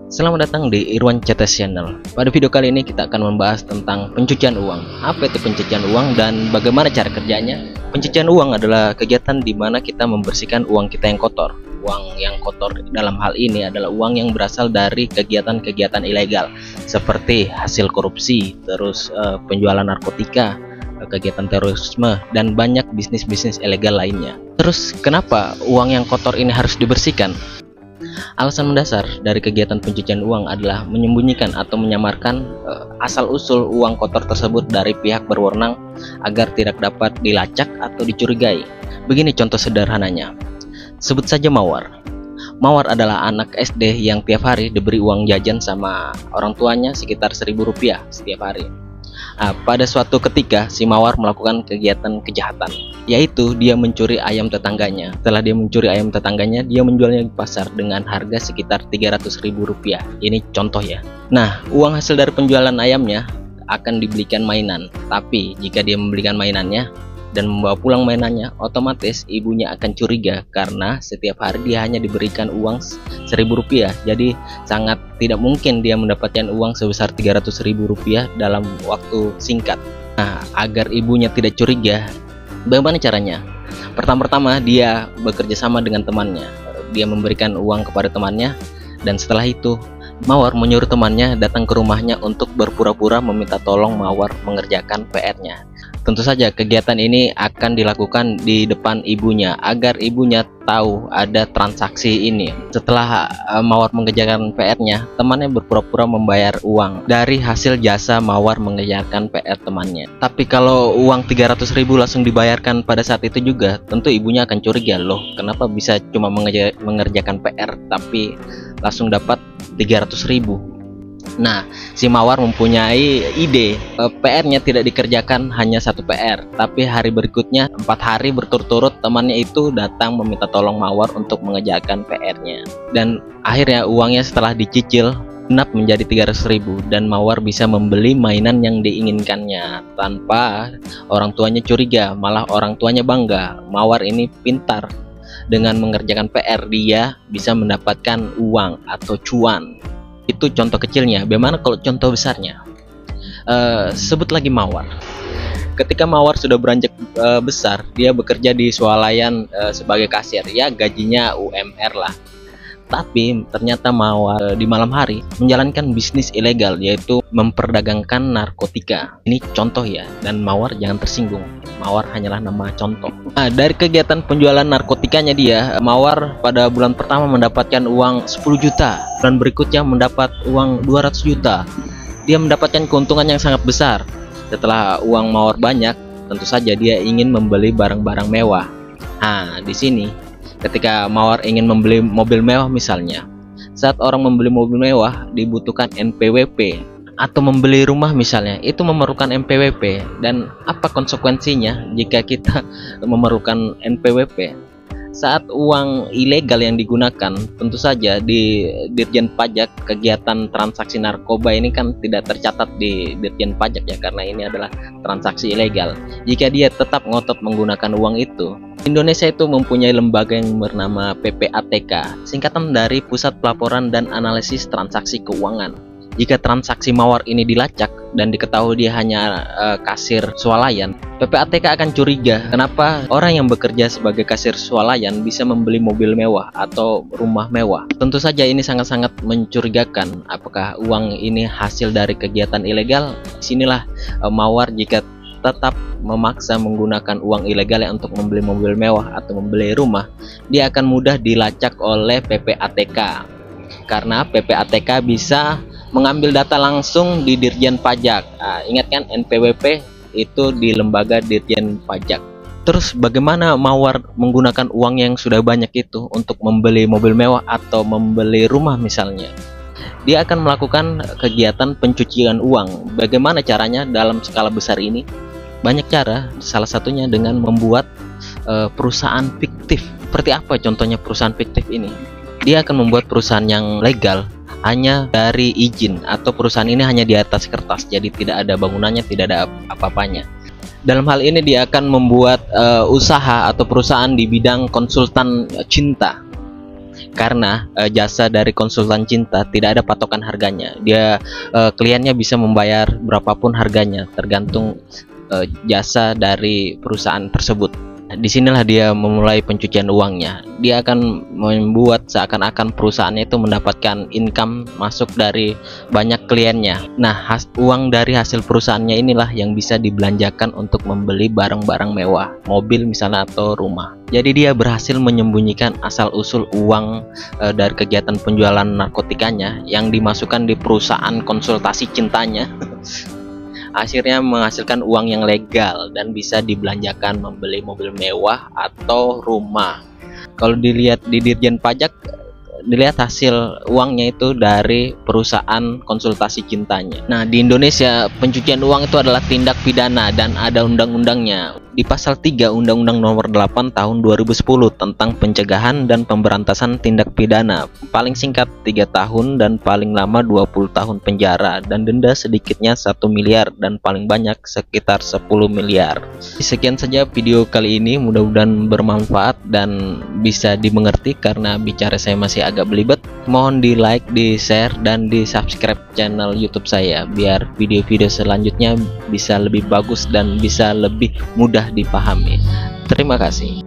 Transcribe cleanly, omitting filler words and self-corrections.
Selamat datang di Irwan Cetes Channel. Pada video kali ini kita akan membahas tentang pencucian uang. Apa itu pencucian uang dan bagaimana cara kerjanya? Pencucian uang adalah kegiatan di mana kita membersihkan uang kita yang kotor. Uang yang kotor dalam hal ini adalah uang yang berasal dari kegiatan-kegiatan ilegal seperti hasil korupsi, terus penjualan narkotika, kegiatan terorisme, dan banyak bisnis-bisnis ilegal lainnya. Terus kenapa uang yang kotor ini harus dibersihkan? Alasan mendasar dari kegiatan pencucian uang adalah menyembunyikan atau menyamarkan asal-usul uang kotor tersebut dari pihak berwenang agar tidak dapat dilacak atau dicurigai. Begini contoh sederhananya. Sebut saja Mawar. Mawar adalah anak SD yang tiap hari diberi uang jajan sama orang tuanya sekitar Rp1.000 setiap hari. Pada suatu ketika si Mawar melakukan kegiatan kejahatan, yaitu dia mencuri ayam tetangganya. Setelah dia mencuri ayam tetangganya, dia menjualnya di pasar dengan harga sekitar Rp300.000. Ini contoh ya. Nah, uang hasil dari penjualan ayamnya akan dibelikan mainan. Tapi jika dia membelikan mainannya dan membawa pulang mainannya, otomatis ibunya akan curiga karena setiap hari dia hanya diberikan uang Rp1.000. Jadi sangat tidak mungkin dia mendapatkan uang sebesar Rp300.000 dalam waktu singkat. Nah, agar ibunya tidak curiga, bagaimana caranya? Pertama-tama dia bekerja sama dengan temannya. Dia memberikan uang kepada temannya, dan setelah itu Mawar menyuruh temannya datang ke rumahnya untuk berpura-pura meminta tolong Mawar mengerjakan PR-nya. Tentu saja kegiatan ini akan dilakukan di depan ibunya agar ibunya tahu ada transaksi ini. Setelah Mawar mengerjakan PR-nya, temannya berpura-pura membayar uang dari hasil jasa Mawar mengerjakan PR temannya. Tapi kalau uang Rp300.000 langsung dibayarkan pada saat itu juga, tentu ibunya akan curiga, loh kenapa bisa cuma mengerjakan PR tapi langsung dapat Rp300.000. Nah, si Mawar mempunyai ide. PR-nya tidak dikerjakan hanya satu PR, tapi hari berikutnya 4 hari berturut-turut temannya itu datang meminta tolong Mawar untuk mengerjakan PR-nya. Dan akhirnya uangnya setelah dicicil genap menjadi Rp300.000 dan Mawar bisa membeli mainan yang diinginkannya tanpa orang tuanya curiga, malah orang tuanya bangga. Mawar ini pintar. Dengan mengerjakan PR, dia bisa mendapatkan uang atau cuan. Itu contoh kecilnya. Bagaimana kalau contoh besarnya? Sebut lagi Mawar. Ketika Mawar sudah beranjak besar, dia bekerja di swalayan sebagai kasir. Ya, gajinya UMR lah. Tapi ternyata Mawar di malam hari menjalankan bisnis ilegal, yaitu memperdagangkan narkotika. Ini contoh ya, dan Mawar jangan tersinggung. Mawar hanyalah nama contoh. Nah, dari kegiatan penjualan narkotikanya dia, Mawar pada bulan pertama mendapatkan uang 10 juta, bulan berikutnya mendapat uang 200 juta. Dia mendapatkan keuntungan yang sangat besar. Setelah uang Mawar banyak, tentu saja dia ingin membeli barang-barang mewah. Nah, di sini ketika Mawar ingin membeli mobil mewah misalnya, saat orang membeli mobil mewah dibutuhkan NPWP, atau membeli rumah misalnya, itu memerlukan NPWP. Dan apa konsekuensinya jika kita memerlukan NPWP? Saat uang ilegal yang digunakan, tentu saja di Dirjen Pajak kegiatan transaksi narkoba ini kan tidak tercatat di Dirjen Pajak ya, karena ini adalah transaksi ilegal. Jika dia tetap ngotot menggunakan uang itu, Indonesia itu mempunyai lembaga yang bernama PPATK, singkatan dari Pusat Pelaporan dan Analisis Transaksi Keuangan. Jika transaksi Mawar ini dilacak dan diketahui dia hanya kasir swalayan, PPATK akan curiga kenapa orang yang bekerja sebagai kasir swalayan bisa membeli mobil mewah atau rumah mewah. Tentu saja ini sangat-sangat mencurigakan. Apakah uang ini hasil dari kegiatan ilegal? Disinilah Mawar jika tetap memaksa menggunakan uang ilegal untuk membeli mobil mewah atau membeli rumah, dia akan mudah dilacak oleh PPATK. Karena PPATK bisa mengambil data langsung di Dirjen Pajak. Ingat kan, NPWP itu di lembaga Dirjen Pajak. Terus bagaimana Mawar menggunakan uang yang sudah banyak itu untuk membeli mobil mewah atau membeli rumah misalnya? Dia akan melakukan kegiatan pencucian uang. Bagaimana caranya dalam skala besar ini? Banyak cara, salah satunya dengan membuat perusahaan fiktif. Seperti apa contohnya perusahaan fiktif ini? Dia akan membuat perusahaan yang legal hanya dari izin, atau perusahaan ini hanya di atas kertas, jadi tidak ada bangunannya, tidak ada apa-apanya. Dalam hal ini dia akan membuat usaha atau perusahaan di bidang konsultan cinta. karena jasa dari konsultan cinta tidak ada patokan harganya. Dia kliennya bisa membayar berapapun harganya tergantung jasa dari perusahaan tersebut. Disinilah dia memulai pencucian uangnya. Dia akan membuat seakan-akan perusahaannya itu mendapatkan income masuk dari banyak kliennya. Nah, uang dari hasil perusahaannya inilah yang bisa dibelanjakan untuk membeli barang-barang mewah, mobil misalnya atau rumah. Jadi dia berhasil menyembunyikan asal-usul uang dari kegiatan penjualan narkotikanya yang dimasukkan di perusahaan konsultasi cintanya. Akhirnya menghasilkan uang yang legal dan bisa dibelanjakan membeli mobil mewah atau rumah. Kalau dilihat di Dirjen Pajak, dilihat hasil uangnya itu dari perusahaan konsultasi cintanya. Nah, di Indonesia pencucian uang itu adalah tindak pidana dan ada undang-undangnya. Di pasal 3 Undang-Undang Nomor 8 Tahun 2010 tentang pencegahan dan pemberantasan tindak pidana, paling singkat 3 tahun dan paling lama 20 tahun penjara, dan denda sedikitnya 1 miliar dan paling banyak sekitar 10 miliar. Sekian saja video kali ini, mudah-mudahan bermanfaat dan bisa dimengerti karena bicara saya masih agak belibet. Mohon di like, di share, dan di subscribe channel YouTube saya biar video-video selanjutnya bisa lebih bagus dan bisa lebih mudah dipahami. Terima kasih.